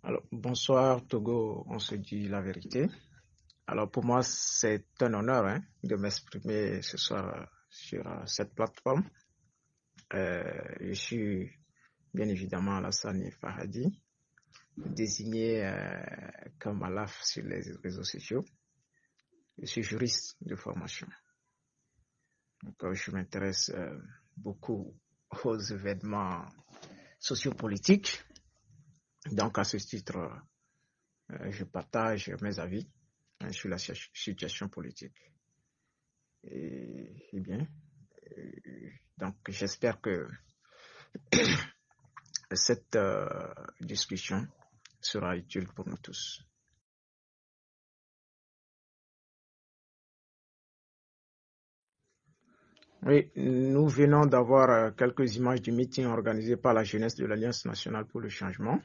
Alors, bonsoir Togo, on se dit la vérité. Alors, pour moi, c'est un honneur de m'exprimer ce soir sur cette plateforme. Je suis bien évidemment Alassane Farhadi, désigné comme Alaf sur les réseaux sociaux. Je suis juriste de formation. Donc, je m'intéresse beaucoup aux événements sociopolitiques. Donc, à ce titre, je partage mes avis sur la situation politique. Et bien, donc j'espère que cette discussion sera utile pour nous tous. Oui, nous venons d'avoir quelques images du meeting organisé par la jeunesse de l'Alliance nationale pour le changement.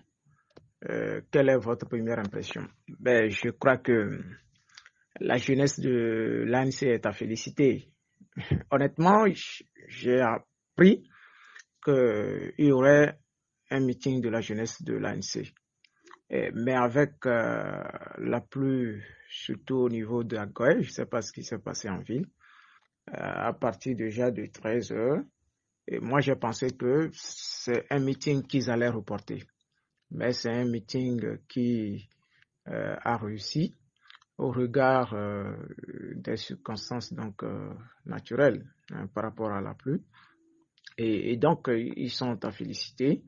Quelle est votre première impression? Je crois que la jeunesse de l'ANC est à féliciter. Honnêtement, j'ai appris qu'il y aurait un meeting de la jeunesse de l'ANC. Mais avec la pluie, surtout au niveau de Agoy, je ne sais pas ce qui s'est passé en ville, à partir déjà de 13 heures. Et moi, j'ai pensé que c'est un meeting qu'ils allaient reporter. Mais c'est un meeting qui a réussi au regard des circonstances donc naturelles par rapport à la pluie. Et donc, ils sont à féliciter.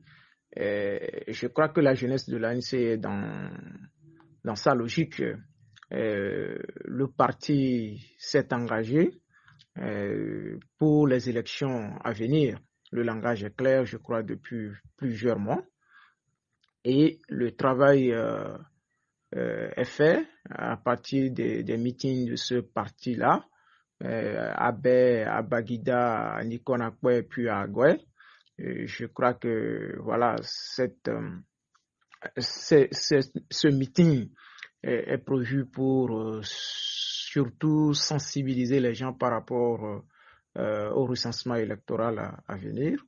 Je crois que la jeunesse de l'ANC est dans sa logique. Le parti s'est engagé pour les élections à venir. Le langage est clair, je crois, depuis plusieurs mois. Et le travail est fait à partir des meetings de ce parti-là, à Baguida, à Nikonakwe, puis à Agoué. Je crois que voilà, ce meeting est prévu pour surtout sensibiliser les gens par rapport au recensement électoral à venir.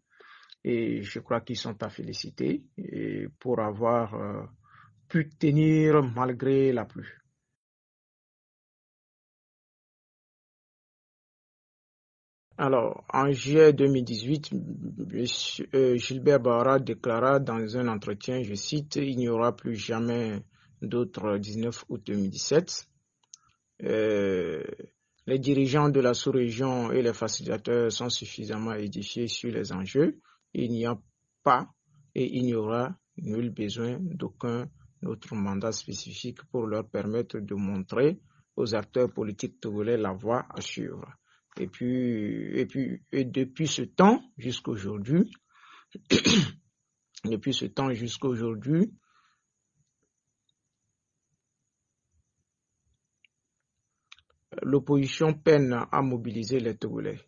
Et je crois qu'ils sont à féliciter pour avoir pu tenir malgré la pluie. Alors, en juillet 2018, Gilbert Bahara déclara dans un entretien, je cite, « Il n'y aura plus jamais d'autre 19 août 2017 ». Les dirigeants de la sous-région et les facilitateurs sont suffisamment édifiés sur les enjeux. Il n'y a pas et il n'y aura nul besoin d'aucun autre mandat spécifique pour leur permettre de montrer aux acteurs politiques togolais la voie à suivre. Et depuis ce temps jusqu'à aujourd'hui, l'opposition peine à mobiliser les Togolais,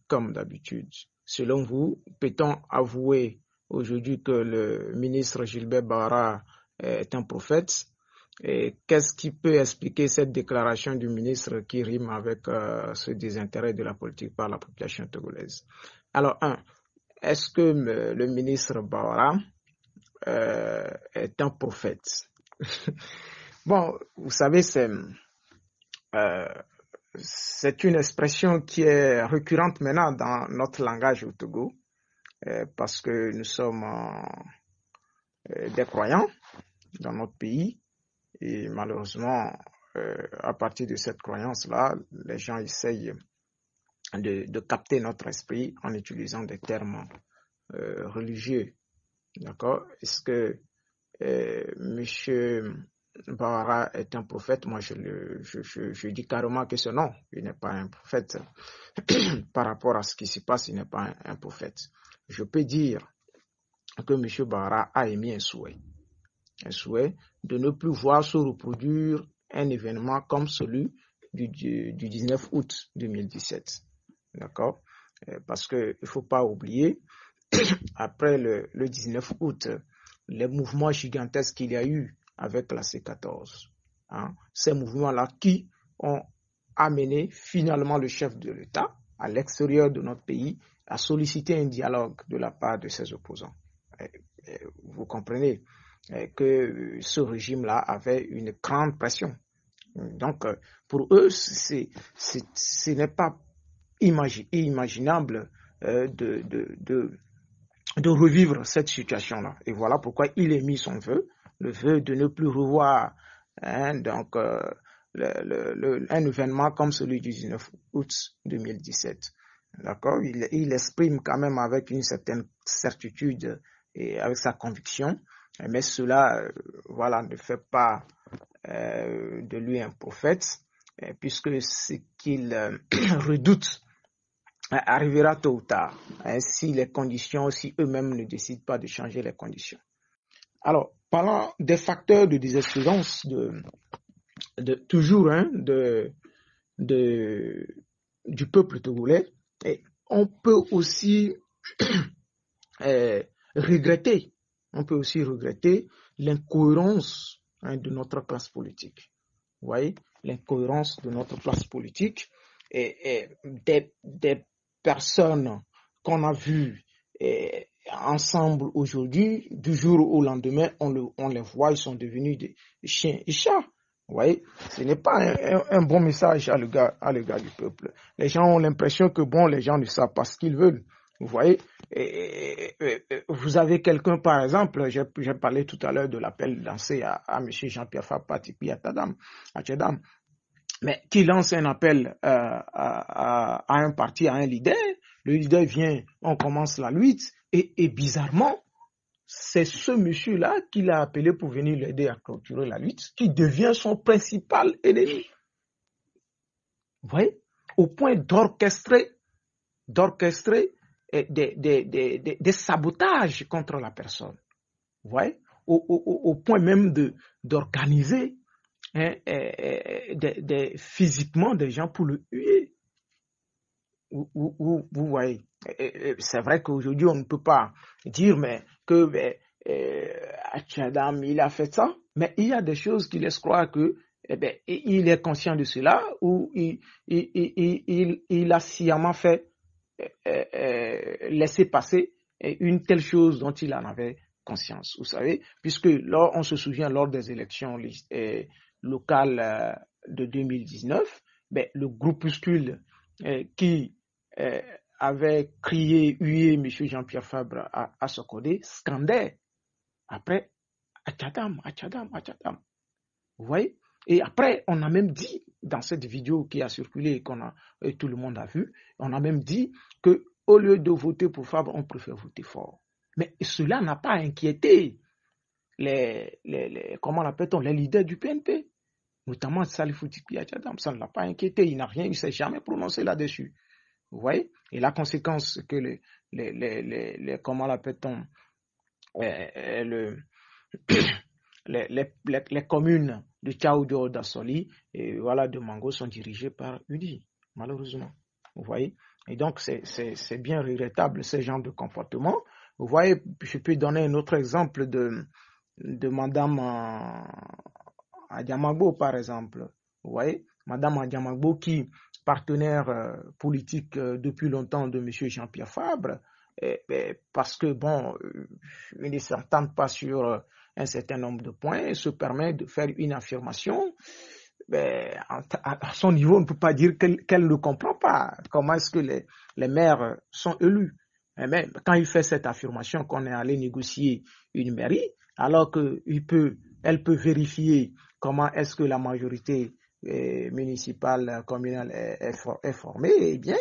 comme d'habitude. Selon vous, peut-on avouer aujourd'hui que le ministre Gilbert Bahara est un prophète? Et qu'est-ce qui peut expliquer cette déclaration du ministre qui rime avec ce désintérêt de la politique par la population togolaise? Alors, est-ce que le ministre Bahara est un prophète? Bon, vous savez, c'est une expression qui est récurrente maintenant dans notre langage au Togo, parce que nous sommes des croyants dans notre pays. Et malheureusement, à partir de cette croyance-là, les gens essayent de capter notre esprit en utilisant des termes religieux. D'accord? Est-ce que M. Bahara est un prophète? Moi, je dis carrément que ce non, il n'est pas un prophète. Par rapport à ce qui se passe, il n'est pas un prophète. Je peux dire que M. Bahara a émis un souhait de ne plus voir se reproduire un événement comme celui du 19 août 2017. D'accord? Parce qu'il ne faut pas oublier, après le 19 août, les mouvements gigantesques qu'il y a eu avec la C14, ces mouvements-là qui ont amené finalement le chef de l'État à l'extérieur de notre pays à solliciter un dialogue de la part de ses opposants. Vous comprenez? que ce régime-là avait une grande pression. Donc, pour eux, ce n'est pas imaginable de revivre cette situation-là. Et voilà pourquoi il émit son vœu, le vœu de ne plus revoir donc, un événement comme celui du 19 août 2017. D'accord? Il exprime quand même avec une certaine certitude et avec sa conviction, mais cela voilà, ne fait pas de lui un prophète, puisque ce qu'il redoute arrivera tôt ou tard, si les conditions, si eux-mêmes ne décident pas de changer les conditions. Alors, parlant des facteurs de désespérance toujours du peuple togolais, on peut aussi regretter l'incohérence de notre classe politique. Vous voyez, l'incohérence de notre classe politique et des personnes qu'on a vues ensemble aujourd'hui, du jour au lendemain, on les voit, ils sont devenus des chiens et chats. Vous voyez, ce n'est pas un bon message à l'égard du peuple. Les gens ont l'impression que bon, les gens ne savent pas ce qu'ils veulent. Vous voyez, vous avez quelqu'un, par exemple, j'ai parlé tout à l'heure de l'appel lancé à M. Jean-Pierre Fapatikpi à Tchedam, mais qui lance un appel à un parti, à un leader. Le leader vient, on commence la lutte, et bizarrement, c'est ce monsieur-là qui l'a appelé pour venir l'aider à clôturer la lutte, qui devient son principal ennemi. Vous voyez, au point d'orchestrer des sabotages contre la personne. Vous voyez, au point même d'organiser physiquement des gens pour le huer. Vous voyez, c'est vrai qu'aujourd'hui on ne peut pas dire mais que Tchadam il a fait ça, mais il y a des choses qui laissent croire que il est conscient de cela ou il a sciemment fait laisser passer une telle chose dont il en avait conscience. Vous savez, puisque on se souvient lors des élections locales de 2019, le groupuscule qui avait crié, hué M. Jean-Pierre Fabre à Sokodé, scandait après Atchadam. Vous voyez? Et après, on a même dit, dans cette vidéo qui a circulé et tout le monde a vu, on a même dit qu'au lieu de voter pour Fabre, on préfère voter fort. Mais cela n'a pas inquiété les leaders du PNP, notamment Salifou Tikpi Atchadam. Ça ne l'a pas inquiété, il ne s'est jamais prononcé là-dessus. Vous voyez? Et la conséquence, c'est que les communes de Tchaoudio, d'Assoli et voilà, de Mango sont dirigées par UDI, malheureusement. Vous voyez? Et donc, c'est bien regrettable ce genre de comportement. Vous voyez, je peux donner un autre exemple de Madame Adiamagbo, par exemple. Vous voyez? Madame Adiamagbo qui partenaire politique depuis longtemps de M. Jean-Pierre Fabre, parce que, bon, ils ne s'entendent pas sur un certain nombre de points, et se permet de faire une affirmation. À son niveau, on ne peut pas dire qu'elle ne comprend pas comment est-ce que les maires sont élus. Mais quand il fait cette affirmation qu'on est allé négocier une mairie, alors qu'elle peut vérifier comment est-ce que la majorité municipale, communale est formée, eh bien,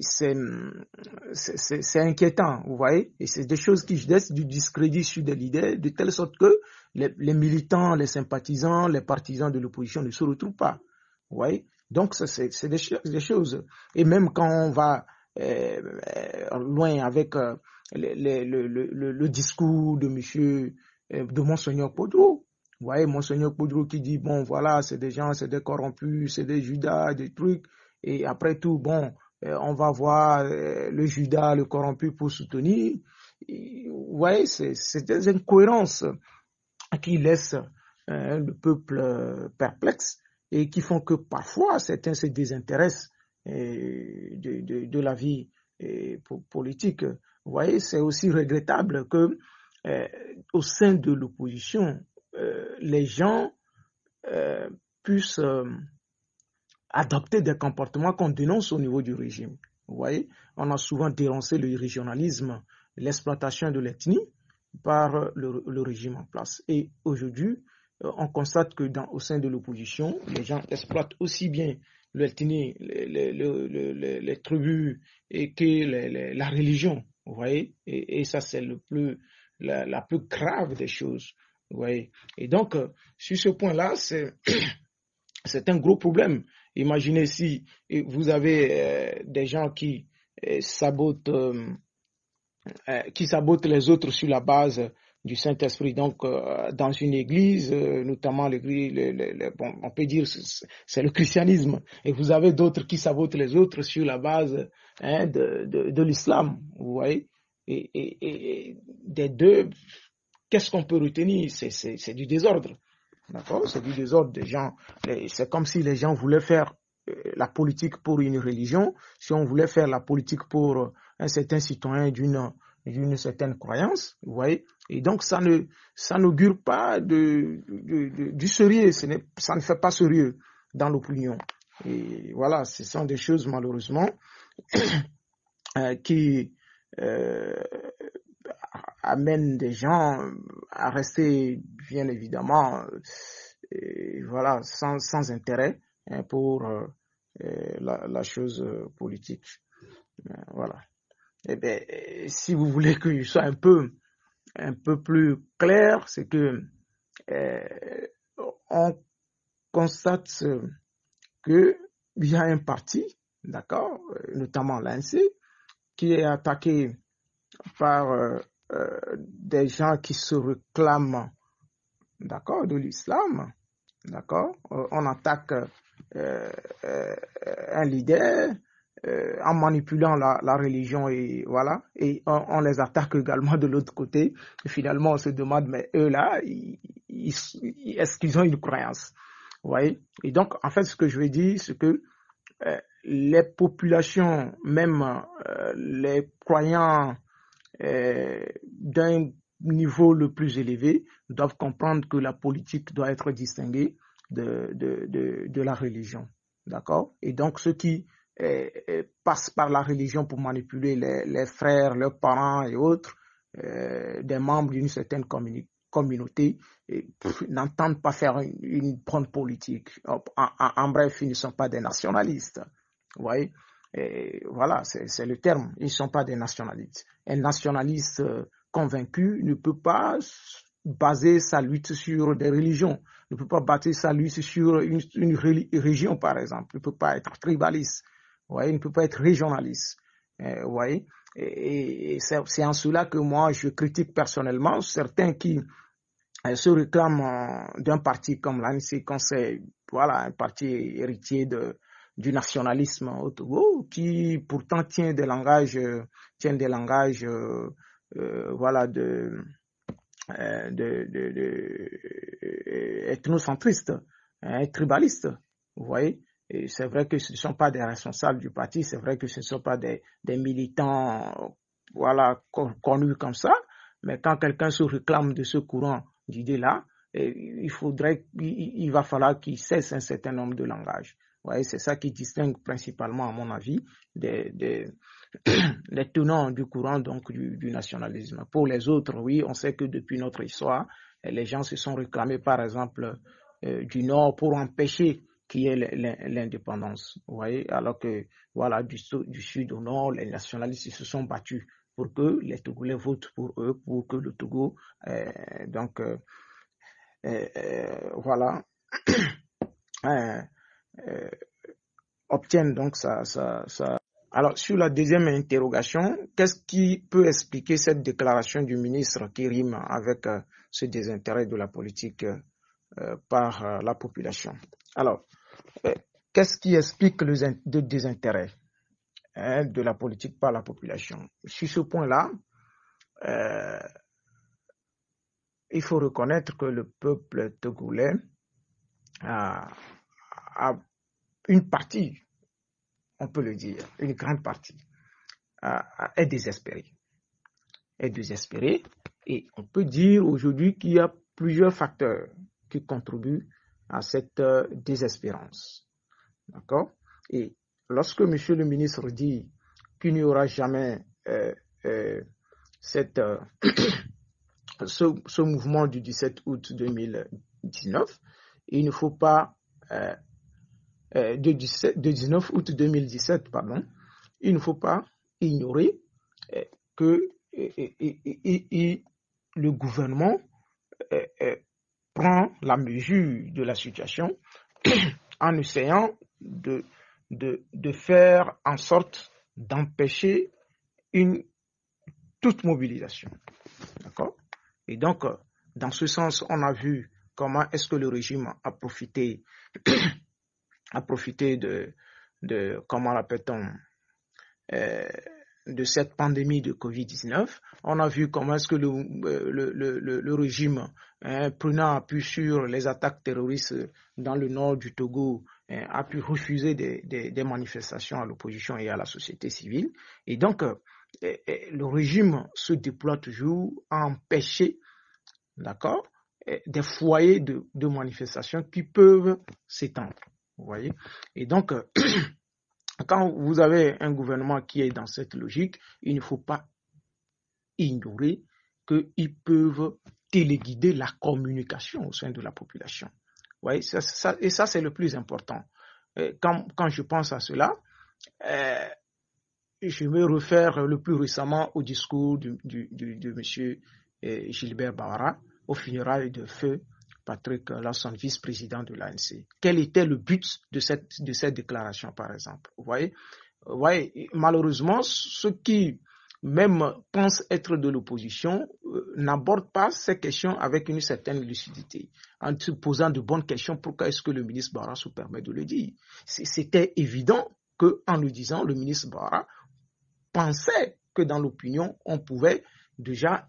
c'est inquiétant, vous voyez. Et c'est des choses qui laissent du discrédit sur des leaders, de telle sorte que les militants, les sympathisants, les partisans de l'opposition ne se retrouvent pas. Vous voyez. Donc, c'est des choses. Et même quand on va loin avec le discours de de Monseigneur Podro. Vous voyez, Monseigneur Podro qui dit, bon, voilà, c'est des gens, c'est des corrompus, c'est des Judas, des trucs. Et après tout, bon, on va voir le Judas, le corrompu pour soutenir. Et, vous voyez, c'est des incohérences qui laissent le peuple perplexe et qui font que parfois certains se désintéressent de la vie politique. Vous voyez, c'est aussi regrettable que au sein de l'opposition, les gens puissent adopter des comportements qu'on dénonce au niveau du régime. Vous voyez, on a souvent dénoncé le régionalisme, l'exploitation de l'ethnie par le régime en place. Et aujourd'hui, on constate que au sein de l'opposition, les gens exploitent aussi bien l'ethnie, les tribus et que la religion. Vous voyez, et ça c'est la plus grave des choses. Vous voyez. Et donc, sur ce point-là, c'est un gros problème. Imaginez si vous avez des gens qui sabotent les autres sur la base du Saint-Esprit. Donc, dans une église, notamment l'église, bon, on peut dire c'est le christianisme. Et vous avez d'autres qui sabotent les autres sur la base de l'islam. Vous voyez. Et des deux, qu'est-ce qu'on peut retenir? C'est du désordre. D'accord? C'est du désordre des gens. C'est comme si les gens voulaient faire la politique pour une religion, si on voulait faire la politique pour un certain citoyen d'une certaine croyance, vous voyez. Et donc, ça n'augure pas du sérieux, ça ne fait pas sérieux dans l'opinion. Et voilà, ce sont des choses, malheureusement, qui amènent des gens à rester, bien évidemment, voilà, sans intérêt pour la chose politique. Voilà. Eh bien, si vous voulez que je sois un peu plus clair, c'est que on constate que il y a un parti, d'accord, notamment l'ANC, qui est attaqué par des gens qui se réclament, d'accord, de l'islam, d'accord. On attaque un leader en manipulant la religion et voilà, et on les attaque également de l'autre côté. Et finalement, on se demande, mais eux là, est-ce qu'ils ont une croyance? Vous voyez? Et donc, en fait, ce que je veux dire, c'est que les populations, même les croyants d'un niveau le plus élevé, doivent comprendre que la politique doit être distinguée de la religion. D'accord? Et donc, ceux qui passent par la religion pour manipuler les frères, leurs parents et autres, des membres d'une certaine communauté, n'entendent pas faire une bonne politique. En bref, ils ne sont pas des nationalistes. Vous voyez? Et voilà, c'est le terme. Ils ne sont pas des nationalistes. Un nationaliste convaincu ne peut pas baser sa lutte sur des religions, ne peut pas baser sa lutte sur une région, par exemple. Il ne peut pas être tribaliste, vous voyez, il ne peut pas être régionaliste. Vous voyez, et c'est en cela que moi, je critique personnellement certains qui se réclament d'un parti comme l'ANC, quand c'est voilà, un parti héritier du nationalisme au Togo, qui pourtant tient des langages voilà, ethnocentristes, tribalistes, vous voyez. Et c'est vrai que ce ne sont pas des responsables du parti, c'est vrai que ce ne sont pas des militants voilà, connus comme ça, mais quand quelqu'un se réclame de ce courant d'idées-là, il va falloir qu'il cesse un certain nombre de langages. Vous voyez, c'est ça qui distingue principalement, à mon avis, les tenants du courant donc du nationalisme. Pour les autres, oui, on sait que depuis notre histoire, les gens se sont réclamés, par exemple, du Nord pour empêcher qu'il y ait l'indépendance. Vous voyez, alors que voilà, du Sud au Nord, les nationalistes se sont battus pour que les Togolais votent pour eux, pour que le Togo, voilà, obtienne donc ça. Alors, sur la deuxième interrogation, qu'est-ce qui peut expliquer cette déclaration du ministre qui rime avec ce désintérêt de la politique par la population? Alors, qu'est-ce qui explique le désintérêt de la politique par la population? Sur ce point-là, il faut reconnaître que le peuple togolais a une partie, on peut le dire, une grande partie, est désespérée. est désespéré. Et on peut dire aujourd'hui qu'il y a plusieurs facteurs qui contribuent à cette désespérance. D'accord? Et lorsque monsieur le ministre dit qu'il n'y aura jamais ce mouvement du 17 août 2019, il ne faut pas, de 19 août 2017, pardon, il ne faut pas ignorer que le gouvernement prend la mesure de la situation en essayant de faire en sorte d'empêcher toute mobilisation. D'accord? Et donc, dans ce sens, on a vu comment est-ce que le régime a profité de comment l'appelle-t-on, de cette pandémie de Covid-19. On a vu comment est-ce que le régime, prenant appui sur les attaques terroristes dans le nord du Togo, a pu refuser des manifestations à l'opposition et à la société civile. Et donc, le régime se déploie toujours à empêcher, d'accord, des foyers de manifestations qui peuvent s'étendre. Vous voyez? Et donc, quand vous avez un gouvernement qui est dans cette logique, il ne faut pas ignorer qu'ils peuvent téléguider la communication au sein de la population. Vous voyez, et ça, c'est le plus important. Quand je pense à cela, je me réfère le plus récemment au discours de monsieur Gilbert Bawara au funérailles de feu Patrick Lassonde, vice-président de l'ANC. Quel était le but de cette déclaration, par exemple? Vous voyez, malheureusement, ceux qui même pensent être de l'opposition n'abordent pas ces questions avec une certaine lucidité, en se posant de bonnes questions. Pourquoi est-ce que le ministre Bawara se permet de le dire? C'était évident qu'en le disant, le ministre Bawara pensait que dans l'opinion, on pouvait déjà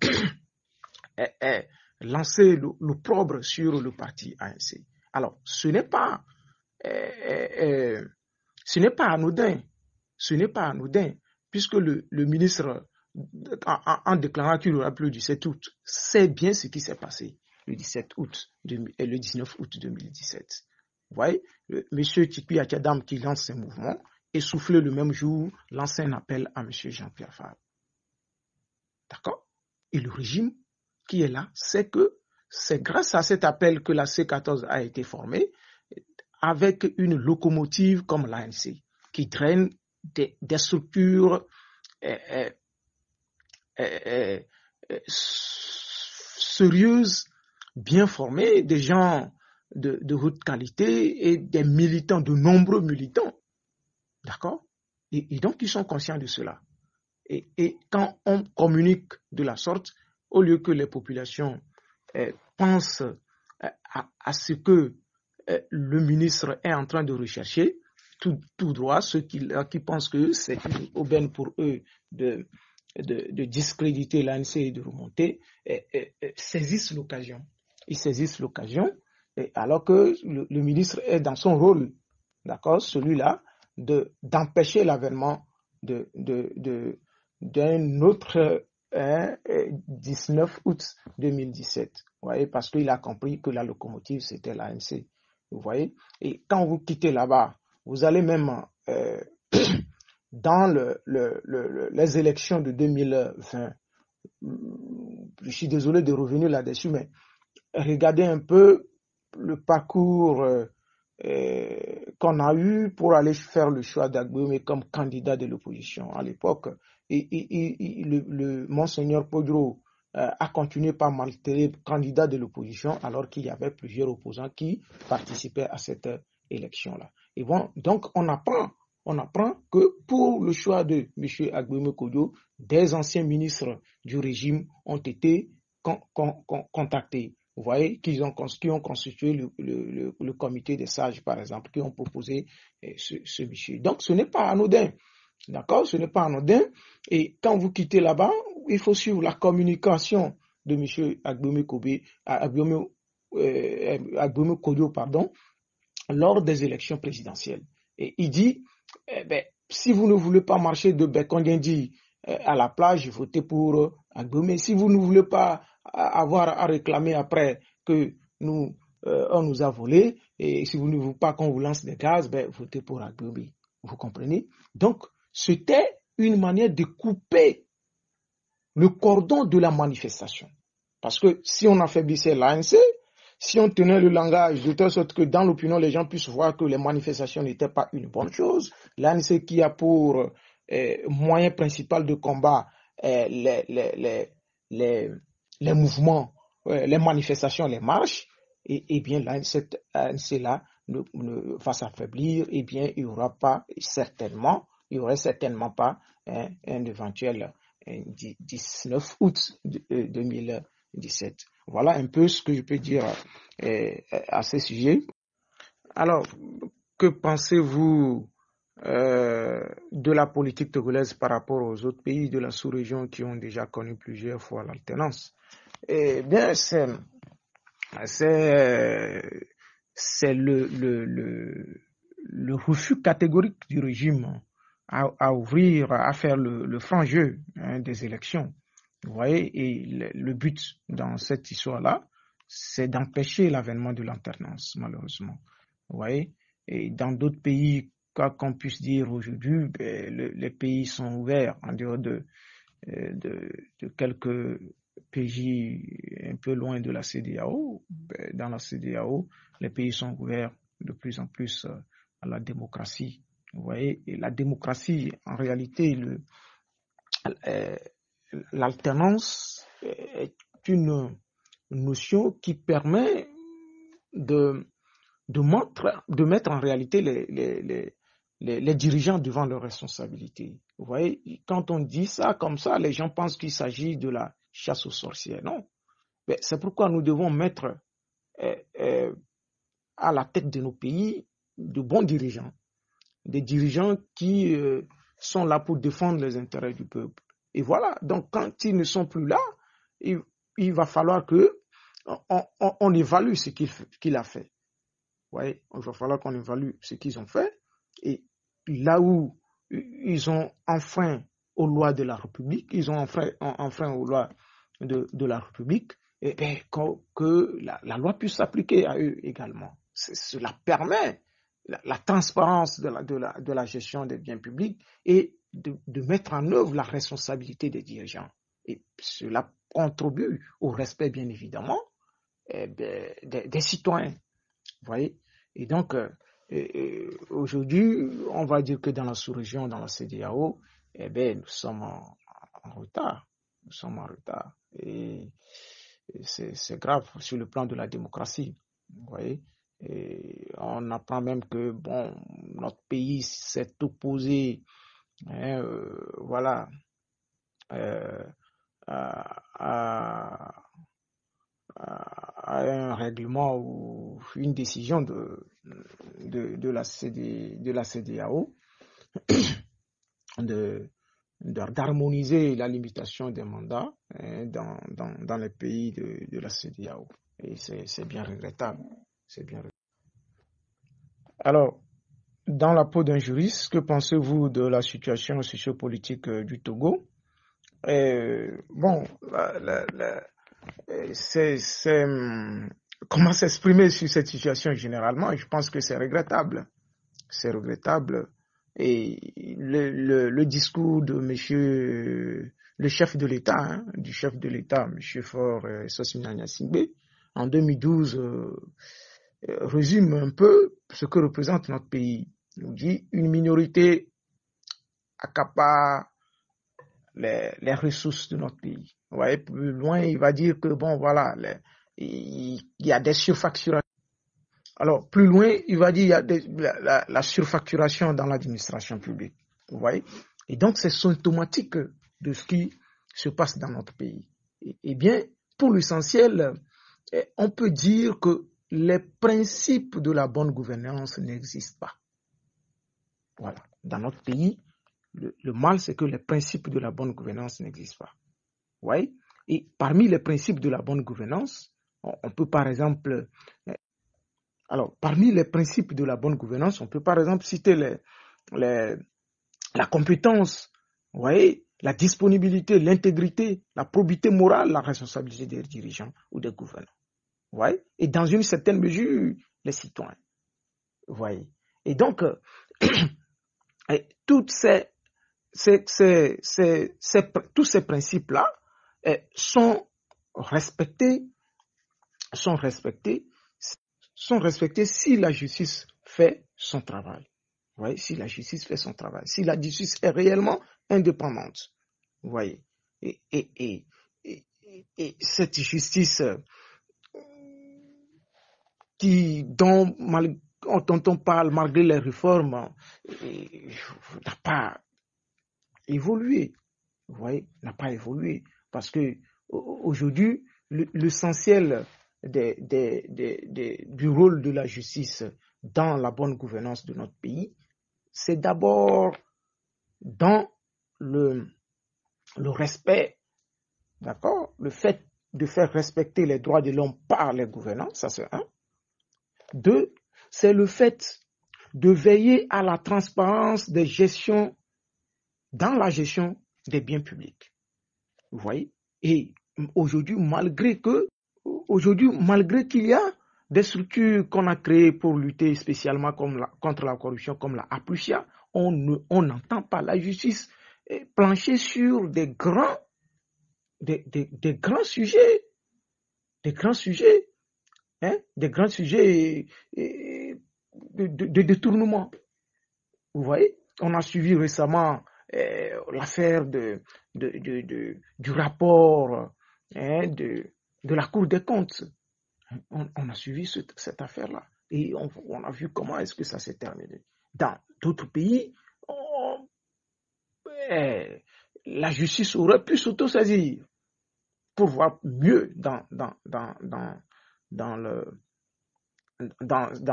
lancer l'opprobre sur le parti ANC. Alors, ce n'est pas anodin. Ce n'est pas anodin, puisque le ministre, en déclarant qu'il aura plus du 7 août, sait bien ce qui s'est passé le 19 août 2017. Vous voyez, M. Tikpi Achadam qui lance ce mouvement, essoufflé le même jour, lance un appel à M. Jean-Pierre Fabre. D'accord? Et le régime qui est là, c'est que c'est grâce à cet appel que la C14 a été formée, avec une locomotive comme l'ANC, qui draine des structures sérieuses, bien formées, des gens de haute qualité et des militants, de nombreux militants. D'accord? Et donc, ils sont conscients de cela. Et quand on communique de la sorte, au lieu que les populations pensent à ce que le ministre est en train de rechercher, tout droit, ceux qui pensent que c'est une aubaine pour eux de discréditer l'ANC et de remonter, saisissent l'occasion. Ils saisissent l'occasion, alors que le ministre est dans son rôle, d'accord, celui-là, d'empêcher l'avènement d'un autre 19 août 2017. Vous voyez, parce qu'il a compris que la locomotive, c'était l'ANC. Vous voyez, et quand vous quittez là-bas, vous allez même dans les élections de 2020. Je suis désolé de revenir là-dessus, mais regardez un peu le parcours qu'on a eu pour aller faire le choix d'Agboume comme candidat de l'opposition à l'époque. Le Monseigneur Podro a continué par maltraiter candidat de l'opposition alors qu'il y avait plusieurs opposants qui participaient à cette élection-là. Et bon, donc on apprend que pour le choix de M. Agboume Kodjo, des anciens ministres du régime ont été contactés. Vous voyez, qui ont constitué le comité des sages, par exemple, qui ont proposé ce monsieur. Donc, ce n'est pas anodin. D'accord? Ce n'est pas anodin. Et quand vous quittez là-bas, il faut suivre la communication de M. Agboume Kodjo, lors des élections présidentielles. Et il dit, si vous ne voulez pas marcher de Bekondiendi à la plage, votez pour Agbomey. Si vous ne voulez pas avoir à réclamer après que on nous a volé, et si vous ne voulez pas qu'on vous lance des gaz, ben, votez pour Agbomey. Vous comprenez? Donc, c'était une manière de couper le cordon de la manifestation. Parce que si on affaiblissait l'ANC, si on tenait le langage de telle sorte que dans l'opinion, les gens puissent voir que les manifestations n'étaient pas une bonne chose, l'ANC qui a pour moyen principal de combat les mouvements, les manifestations, les marches, et bien cette ANC-là va s'affaiblir, et bien il y aurait certainement pas un éventuel 19 août 2017. Voilà un peu ce que je peux dire à ce sujet. Alors, que pensez-vous de la politique togolaise par rapport aux autres pays de la sous-région qui ont déjà connu plusieurs fois l'alternance? Eh bien, c'est le refus catégorique du régime à ouvrir, à faire le franc jeu des élections. Vous voyez, et le but dans cette histoire-là, c'est d'empêcher l'avènement de l'alternance, malheureusement. Vous voyez, et dans d'autres pays, quoi qu'on puisse dire aujourd'hui, les pays sont ouverts en dehors de quelques pays un peu loin de la CEDEAO. Dans la CEDEAO, les pays sont ouverts de plus en plus à la démocratie. Vous voyez, et la démocratie, en réalité, l'alternance est une notion qui permet de mettre en réalité les dirigeants devant leurs responsabilités. Vous voyez, quand on dit ça comme ça, les gens pensent qu'il s'agit de la chasse aux sorcières. Non. Mais c'est pourquoi nous devons mettre à la tête de nos pays de bons dirigeants, des dirigeants qui sont là pour défendre les intérêts du peuple. Et voilà, donc quand ils ne sont plus là, il va falloir que on évalue ce qu'il a fait. Ouais, il va falloir qu'on évalue ce qu'ils ont fait. Et là où ils ont enfreint aux lois de la République, ils ont enfreint aux lois de la République, et bien, que la loi puisse s'appliquer à eux également. Cela permet la transparence de la gestion des biens publics et de mettre en œuvre la responsabilité des dirigeants. Et cela contribue au respect, bien évidemment, des citoyens. Vous voyez? Et donc, aujourd'hui, on va dire que dans la sous-région, dans la CEDEAO, eh bien, nous sommes en retard. Nous sommes en retard. Et c'est grave sur le plan de la démocratie. Vous voyez? Et on apprend même que, bon, notre pays s'est opposé, voilà, à un règlement ou une décision de la CEDEAO d'harmoniser la limitation des mandats dans les pays de la CEDEAO. Et c'est bien regrettable. C'est bien regrettable. Alors, dans la peau d'un juriste, que pensez-vous de la situation sociopolitique du Togo? Bon, comment s'exprimer sur cette situation généralement? Je pense que c'est regrettable. C'est regrettable. Et le discours de monsieur, le chef de l'État, du chef de l'État, monsieur Faure Sosina Gnassingbé, en 2012, résume un peu ce que représente notre pays. Il nous dit une minorité accapare les ressources de notre pays. Vous voyez, plus loin, il va dire que, bon, voilà, il y a des surfacturations. Alors, plus loin, il va dire qu'il y a la surfacturation dans l'administration publique. Vous voyez? Et donc, c'est symptomatique de ce qui se passe dans notre pays. Eh bien, pour l'essentiel, on peut dire que les principes de la bonne gouvernance n'existent pas. Voilà. Dans notre pays, le mal, c'est que les principes de la bonne gouvernance n'existent pas. Vous voyez? Et parmi les principes de la bonne gouvernance, on peut par exemple... Alors, parmi les principes de la bonne gouvernance, on peut par exemple citer la compétence, vous voyez, la disponibilité, l'intégrité, la probité morale, la responsabilité des dirigeants ou des gouvernants. Vous voyez? Et dans une certaine mesure, les citoyens. Vous voyez? Et donc, toutes tous ces principes-là sont respectés si la justice fait son travail. Vous voyez, si la justice fait son travail, si la justice est réellement indépendante. Vous voyez, et cette justice dont on parle malgré les réformes n'a pas évolué. Vous voyez, n'a pas évolué parce que aujourd'hui, l'essentiel du rôle de la justice dans la bonne gouvernance de notre pays, c'est d'abord dans le respect, d'accord, le fait de faire respecter les droits de l'homme par les gouvernants, ça c'est un. Deux, c'est le fait de veiller à la transparence des gestions dans la gestion des biens publics. Vous voyez? Et aujourd'hui, malgré qu'il y a des structures qu'on a créées pour lutter spécialement contre la corruption, comme la APUCHIA, on n'entend pas la justice plancher sur des grands sujets, des grands sujets de détournement. Vous voyez? On a suivi récemment l'affaire du rapport de la Cour des comptes. On a suivi cette affaire-là et on a vu comment est-ce que ça s'est terminé. Dans d'autres pays, la justice aurait pu s'autosaisir pour voir mieux dans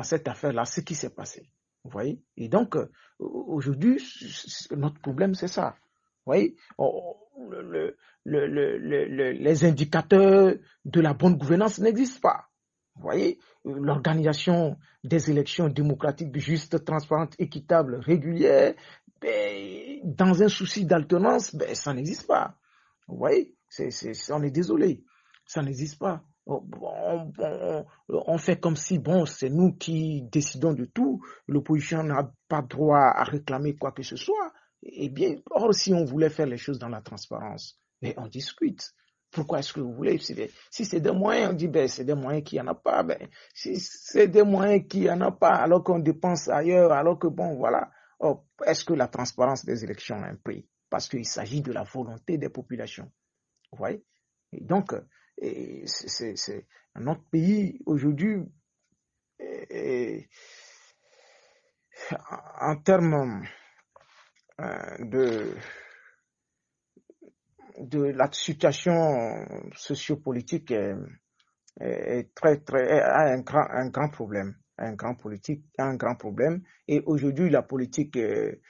cette affaire-là ce qui s'est passé. Vous voyez? Et donc, aujourd'hui, notre problème, c'est ça. Vous voyez? Les indicateurs de la bonne gouvernance n'existent pas. Vous voyez? L'organisation des élections démocratiques, justes, transparentes, équitables, régulières, dans un souci d'alternance, ça n'existe pas. Vous voyez? On est désolé. Ça n'existe pas. On fait comme si, c'est nous qui décidons de tout. L'opposition n'a pas droit à réclamer quoi que ce soit. Eh bien, or, si on voulait faire les choses dans la transparence, on discute. Pourquoi est-ce que vous voulez? Si c'est des moyens, on dit, c'est des moyens qu'il n'y en a pas. Si c'est des moyens qu'il n'y en a pas, alors qu'on dépense ailleurs, alors que voilà. Est-ce que la transparence des élections a un prix? Parce qu'il s'agit de la volonté des populations. Vous voyez? Et donc, c'est notre pays aujourd'hui, en termes de la situation sociopolitique, est a un grand problème, un grand problème. Et aujourd'hui, la politique est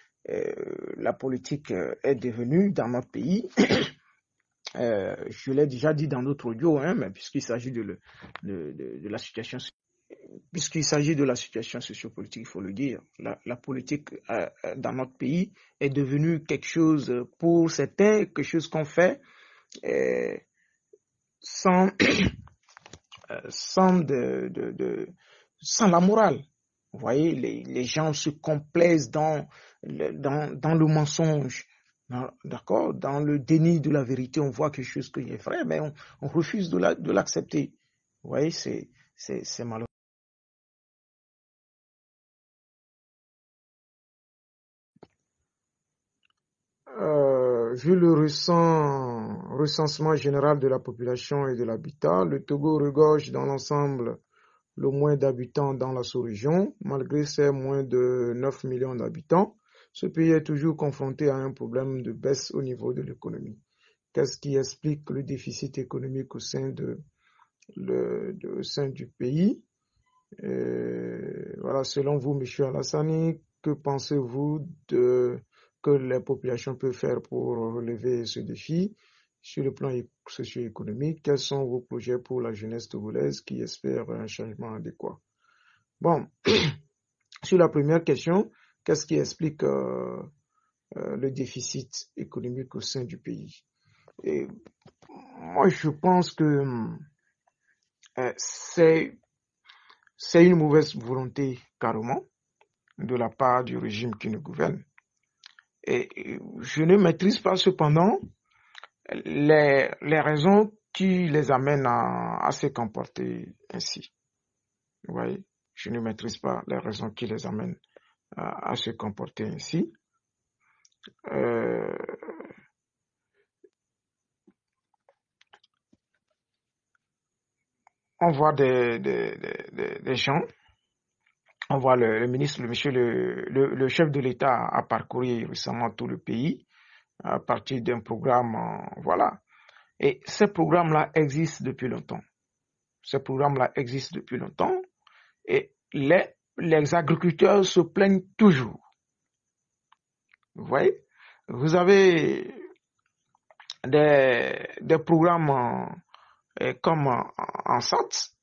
devenue dans notre pays. Je l'ai déjà dit dans notre audio, mais puisqu'il s'agit de la situation, sociopolitique, il faut le dire, la politique dans notre pays est devenue quelque chose pour certains, quelque chose qu'on fait sans la morale. Vous voyez, les gens se complaisent dans le mensonge. D'accord? Dans le déni de la vérité, on voit quelque chose qui est vrai, mais on refuse de l'accepter. Vous voyez, c'est malheureux. Vu le recensement général de la population et de l'habitat, le Togo regorge dans l'ensemble le moins d'habitants dans la sous-région, malgré ses moins de 9 millions d'habitants. Ce pays est toujours confronté à un problème de baisse au niveau de l'économie. Qu'est-ce qui explique le déficit économique au sein du pays? Voilà, selon vous, M. Alassani, que pensez-vous que les populations peuvent faire pour relever ce défi sur le plan socio-économique? Quels sont vos projets pour la jeunesse togolaise qui espère un changement adéquat? Bon, sur la première question, qu'est-ce qui explique le déficit économique au sein du pays. Et moi, je pense que c'est une mauvaise volonté carrément de la part du régime qui nous gouverne. Et je ne maîtrise pas cependant les raisons qui les amènent à se comporter ainsi. Vous voyez, je ne maîtrise pas les raisons qui les amènent à se comporter ainsi. On voit des gens, on voit le ministre, le chef de l'État a parcouru récemment tout le pays à partir d'un programme, voilà. Et ces programmes-là existent depuis longtemps. Ces programmes-là existent depuis longtemps et les agriculteurs se plaignent toujours. Vous voyez, vous avez des programmes comme en SAT,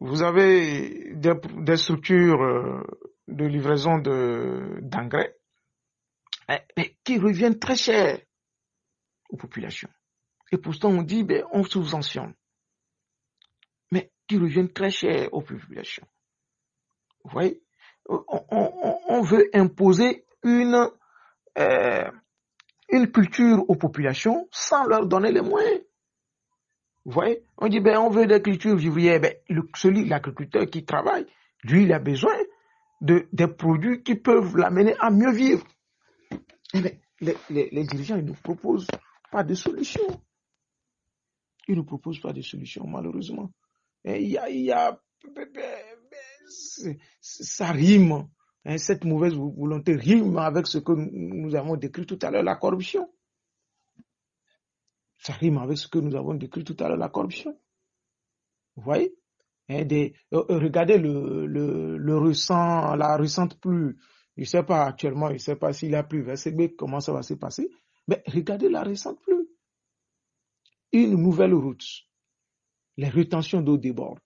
vous avez des structures de livraison d'engrais qui reviennent très cher aux populations. Et pourtant, on dit, on subventionne, mais qui reviennent très cher aux populations. Vous voyez, on veut imposer une culture aux populations sans leur donner les moyens. Vous voyez, on dit, on veut des cultures vivrières. L'agriculteur qui travaille, lui, il a besoin des produits qui peuvent l'amener à mieux vivre. Les dirigeants, ils ne proposent pas de solution. Ils ne proposent pas de solution, malheureusement. Et ça rime. Cette mauvaise volonté rime avec ce que nous avons décrit tout à l'heure, la corruption. Ça rime avec ce que nous avons décrit tout à l'heure, la corruption. Vous voyez? Regardez la récente pluie. Je ne sais pas actuellement, je ne sais pas s'il a plu vers CB, comment ça va se passer. Mais regardez la récente pluie. Une nouvelle route. Les rétentions d'eau débordent.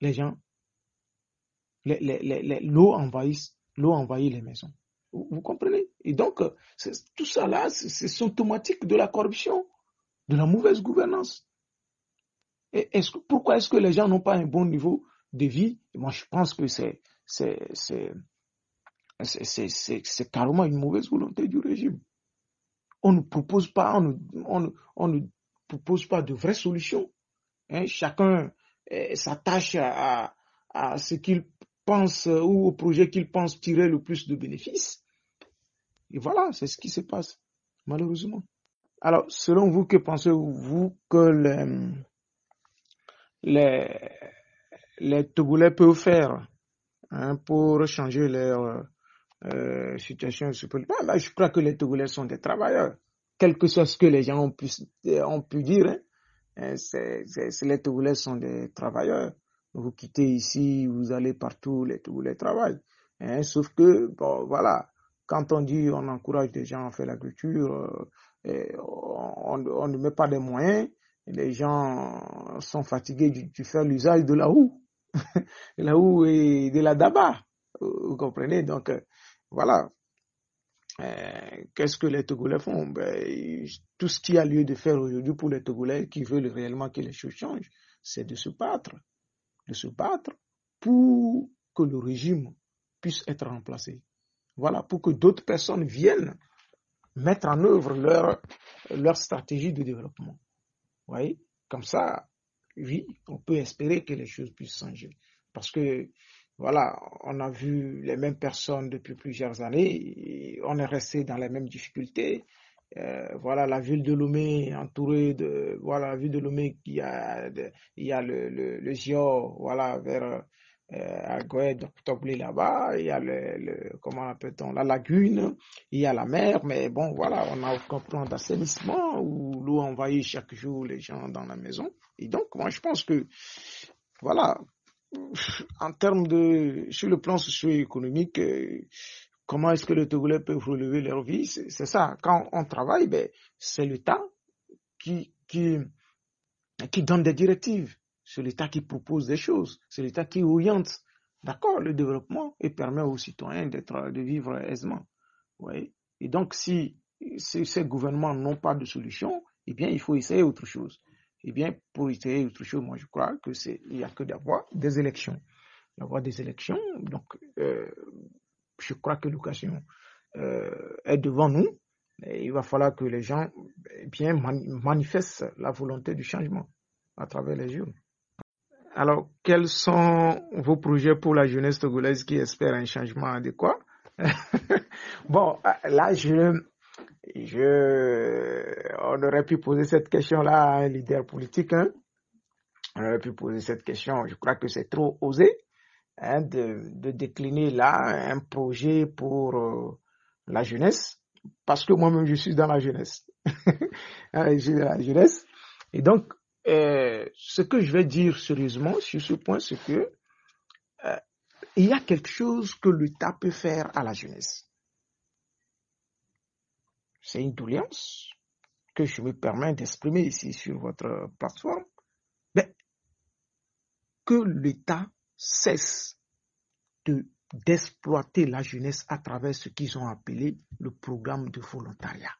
Les gens, l'eau envahit les maisons. Vous comprenez? Et donc, tout ça là, c'est symptomatique de la corruption, de la mauvaise gouvernance. Et pourquoi est-ce que les gens n'ont pas un bon niveau de vie? Moi, je pense que c'est carrément une mauvaise volonté du régime. On ne propose pas, on ne propose pas de vraies solutions. Chacun s'attache à ce qu'il pense ou au projet qu'il pense tirer le plus de bénéfices. Et voilà, c'est ce qui se passe, malheureusement. Alors, selon vous, que pensez-vous que les Togolais peuvent faire pour changer leur situation? Je crois que les Togolais sont des travailleurs, quel que soit ce que les gens ont pu dire. Les Togolais sont des travailleurs. Vous quittez ici, vous allez partout, les Togolais travaillent. Sauf que, voilà, quand on dit on encourage des gens à faire l'agriculture, on ne met pas des moyens. Les gens sont fatigués de faire l'usage de la houe, de la houe et de la daba. Vous comprenez? Donc, voilà. Qu'est-ce que les Togolais font? Tout ce qu'il y a lieu de faire aujourd'hui pour les Togolais qui veulent réellement que les choses changent, c'est de se battre pour que le régime puisse être remplacé. Voilà, pour que d'autres personnes viennent mettre en œuvre leur stratégie de développement. Vous voyez? Comme ça, oui, on peut espérer que les choses puissent changer. Parce que, voilà, on a vu les mêmes personnes depuis plusieurs années, et on est resté dans les mêmes difficultés. Voilà, la ville de Lomé entourée de, voilà, la ville de Lomé, il y a le Zior, voilà, vers à Goëde, Togli là-bas, il y a comment appelle-t-on, la lagune, il y a la mer, mais bon, voilà, on n'a aucun plan d'assainissement où l'eau envahit chaque jour les gens dans la maison. Et donc, moi, je pense que, voilà, en termes sur le plan socio-économique, comment est-ce que les Togolais peuvent relever leur vie? C'est ça. Quand on travaille, c'est l'État qui donne des directives. C'est l'État qui propose des choses. C'est l'État qui oriente, d'accord, le développement et permet aux citoyens de vivre aisément. Ouais. Et donc, si ces gouvernements n'ont pas de solution, eh bien, il faut essayer autre chose. Eh bien, pour essayer autre chose, moi, je crois que il n'y a que d'avoir des élections. D'avoir des élections, donc, je crois que l'occasion est devant nous. Et il va falloir que les gens bien manifestent la volonté du changement à travers les urnes. Alors, quels sont vos projets pour la jeunesse togolaise qui espère un changement adéquat? Bon, là, on aurait pu poser cette question-là à un leader politique. Hein. On aurait pu poser cette question. Je crois que c'est trop osé de décliner là un projet pour la jeunesse, parce que moi-même, je suis dans la jeunesse. Je suis dans la jeunesse. Et donc, ce que je vais dire sérieusement sur ce point, c'est que il y a quelque chose que l'État peut faire à la jeunesse. C'est une doléance que je me permets d'exprimer ici sur votre plateforme. Mais que l'État cesse d'exploiter la jeunesse à travers ce qu'ils ont appelé le programme de volontariat.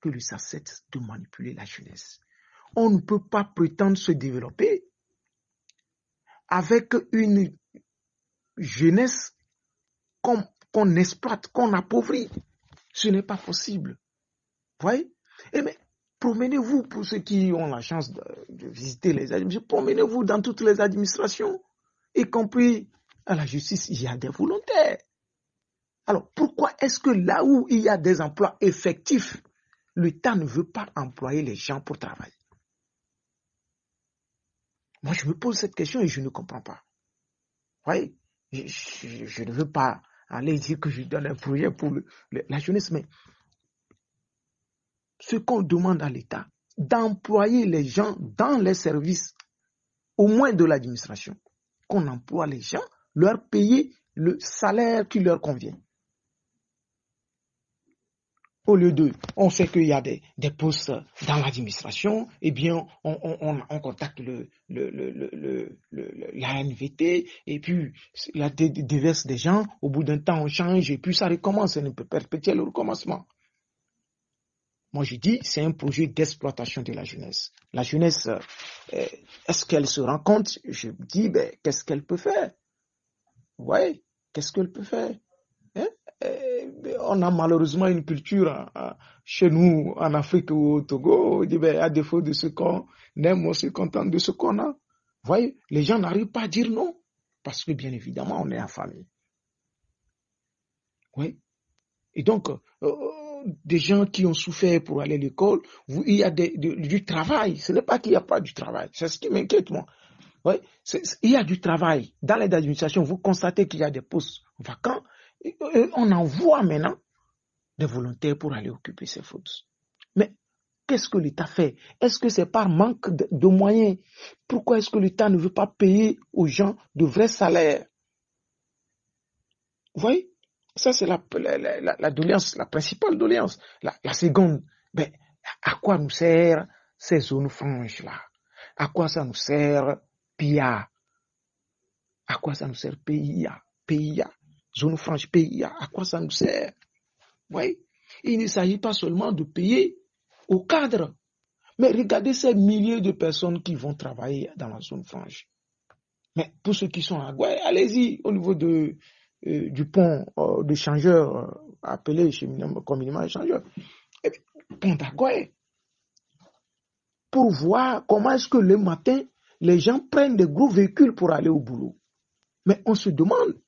Que l'État cesse de manipuler la jeunesse. On ne peut pas prétendre se développer avec une jeunesse qu'on exploite, qu'on appauvrit. Ce n'est pas possible. Vous voyez? Eh bien, promenez-vous, pour ceux qui ont la chance de visiter les administrations, promenez-vous dans toutes les administrations, y compris à la justice, il y a des volontaires. Alors, pourquoi est-ce que là où il y a des emplois effectifs, l'État ne veut pas employer les gens pour travailler? Moi, je me pose cette question et je ne comprends pas. Vous voyez, je ne veux pas aller dire que je donne un projet pour la jeunesse, mais ce qu'on demande à l'État, d'employer les gens dans les services, au moins de l'administration, qu'on emploie les gens, leur payer le salaire qui leur convient. Au lieu de, on sait qu'il y a des postes dans l'administration, eh bien, on contacte la NVT, et puis, la déverse des gens, au bout d'un temps, on change, et puis ça recommence, c'est un peu perpétuel le recommencement. Moi, je dis, c'est un projet d'exploitation de la jeunesse. La jeunesse, est-ce qu'elle se rend compte? Je dis, qu'est-ce qu'elle peut faire? Vous voyez, qu'est-ce qu'elle peut faire? Hein? On a malheureusement une culture chez nous, en Afrique ou au Togo, on dit, à défaut de ce qu'on aime, on se contente de ce qu'on a. Vous voyez, les gens n'arrivent pas à dire non, parce que bien évidemment, on est en famille. Oui. Et donc, des gens qui ont souffert pour aller à l'école, il y a du travail. Ce n'est pas qu'il n'y a pas du travail. C'est ce qui m'inquiète, moi. Ouais, il y a du travail. Dans les administrations, vous constatez qu'il y a des postes vacants. Et on envoie maintenant des volontaires pour aller occuper ces postes. Mais qu'est-ce que l'État fait? Est-ce que c'est par manque de moyens? Pourquoi est-ce que l'État ne veut pas payer aux gens de vrais salaires? Vous voyez? Ça, c'est la doléance, la principale doléance. La seconde, à quoi nous sert ces zones franches-là? À quoi ça nous sert PIA? À quoi ça nous sert PIA? Zone franche PIA, à quoi ça nous sert? Vous voyez? Il ne s'agit pas seulement de payer au cadre, mais regardez ces milliers de personnes qui vont travailler dans la zone franche. Mais pour ceux qui sont à Gouaï, allez-y au niveau du pont de changeur, appelé communément échangeur, pont d'Agouaï, pour voir comment est-ce que le matin, les gens prennent des gros véhicules pour aller au boulot. Mais on se demande,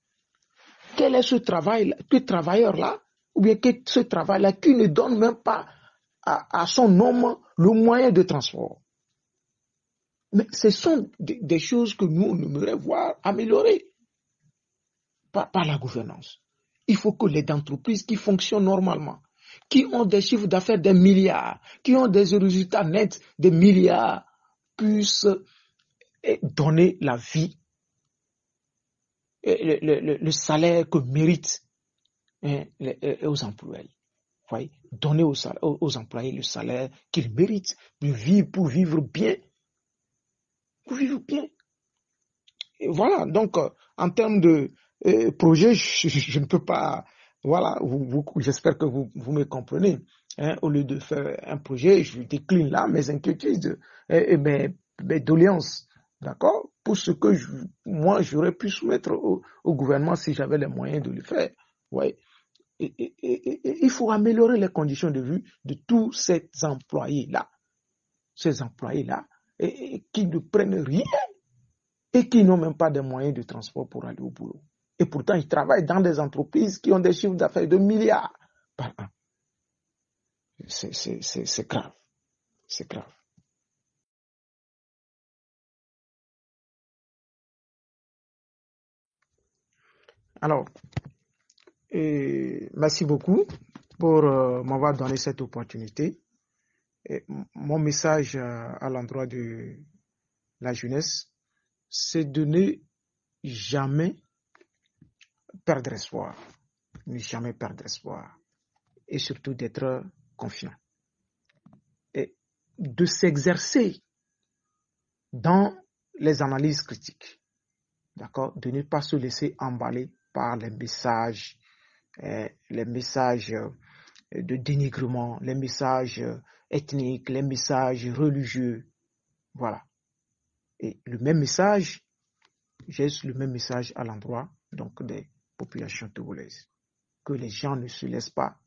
quel est ce travailleur-là, ou bien ce travail-là qui ne donne même pas à son homme le moyen de transport. Mais ce sont des choses que nous, on aimerait voir améliorées par la gouvernance. Il faut que les entreprises qui fonctionnent normalement, qui ont des chiffres d'affaires des milliards, qui ont des résultats nets des milliards, puissent donner la vie, le salaire que méritent aux employés. Voyez, donner aux employés le salaire qu'ils méritent pour vivre bien. Pour vivre bien. Et voilà, donc en termes de projet, je ne peux pas Voilà, j'espère que vous me comprenez. Hein, au lieu de faire un projet, je décline là mes inquiétudes et mes doléances, d'accord, pour ce que moi j'aurais pu soumettre au gouvernement si j'avais les moyens de le faire. Ouais. Il faut améliorer les conditions de vie de tous ces employés-là, qui ne prennent rien et qui n'ont même pas de moyens de transport pour aller au boulot. Et pourtant, ils travaillent dans des entreprises qui ont des chiffres d'affaires de milliards par an. C'est grave. C'est grave. Alors, merci beaucoup pour m'avoir donné cette opportunité. Et mon message à l'endroit de la jeunesse, c'est de ne jamais perdre espoir. Ne jamais perdre espoir. Et surtout d'être confiant. Et de s'exercer dans les analyses critiques. D'accord? De ne pas se laisser emballer par les messages de dénigrement, les messages ethniques, les messages religieux. Voilà. Et le même message, j'ai le même message à l'endroit donc des populations togolaises. Que les gens ne se laissent pas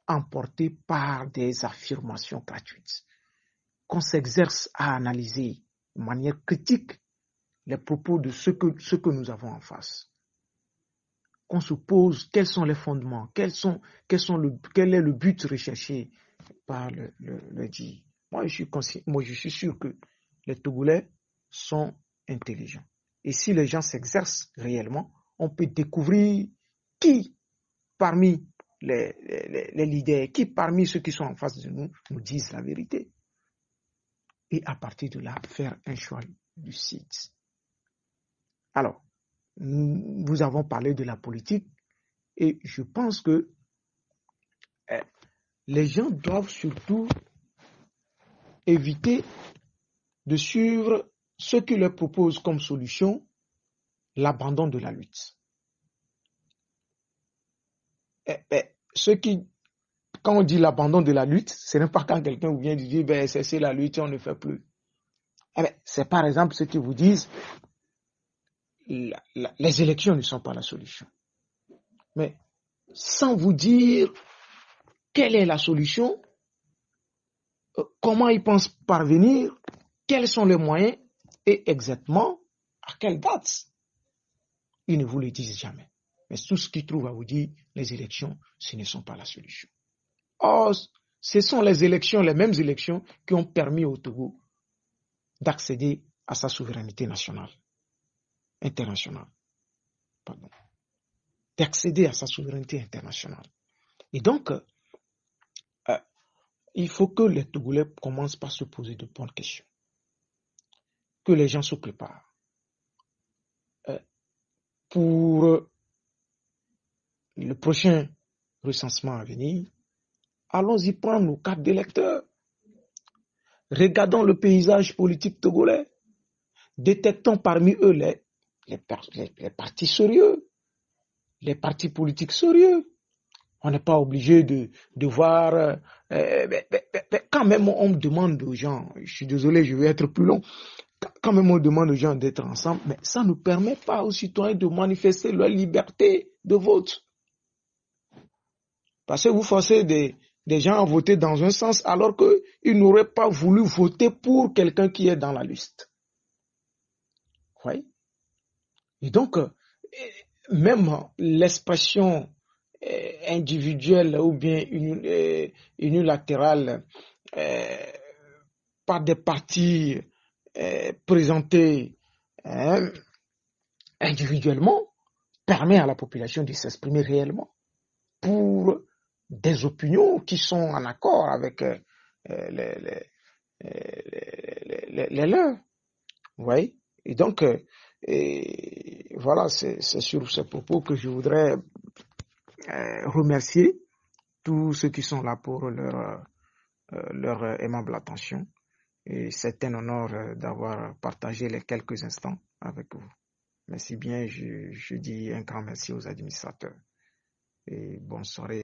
emporter par des affirmations gratuites. Qu'on s'exerce à analyser de manière critique les propos de ce que nous avons en face. Qu'on se pose quels sont les fondements, quel est le but recherché par le dit. Moi, je suis sûr que les Togolais sont intelligents. Et si les gens s'exercent réellement, on peut découvrir qui parmi les leaders, qui parmi ceux qui sont en face de nous disent la vérité. Et à partir de là, faire un choix lucide. Alors, nous avons parlé de la politique et je pense que les gens doivent surtout éviter de suivre ce qui leur propose comme solution l'abandon de la lutte. Quand on dit l'abandon de la lutte, ce n'est pas quand quelqu'un vient de dire cessez la lutte, on ne fait plus. C'est par exemple ceux qui vous disent les élections ne sont pas la solution. Mais sans vous dire quelle est la solution, comment ils pensent parvenir, quels sont les moyens et exactement à quelle date. Ils ne vous le disent jamais. Mais tout ce qu'ils trouvent à vous dire, les élections, ce ne sont pas la solution. Or, ce sont les élections, les mêmes élections qui ont permis au Togo d'accéder à sa souveraineté nationale, internationale. Pardon. D'accéder à sa souveraineté internationale. Et donc, il faut que les Togolais commencent par se poser de bonnes questions. Que les gens se préparent. Pour le prochain recensement à venir, allons-y prendre nos cartes d'électeurs. Regardons le paysage politique togolais. Détectons parmi eux les partis sérieux, les partis politiques sérieux. On n'est pas obligé de voir... quand même on demande aux gens, je suis désolé, je vais être plus long, quand même on demande aux gens d'être ensemble, mais ça ne permet pas aux citoyens de manifester leur liberté de vote. Parce que vous forcez des gens à voter dans un sens alors qu'ils n'auraient pas voulu voter pour quelqu'un qui est dans la liste. Oui. Et donc, même l'expression individuelle ou bien unilatérale par des partis présentés individuellement permet à la population de s'exprimer réellement pour des opinions qui sont en accord avec les leurs. Oui. Et donc, voilà, c'est sur ces propos que je voudrais remercier tous ceux qui sont là pour leur aimable attention. Et c'est un honneur d'avoir partagé les quelques instants avec vous. Merci bien, je dis un grand merci aux administrateurs. et bonne soirée.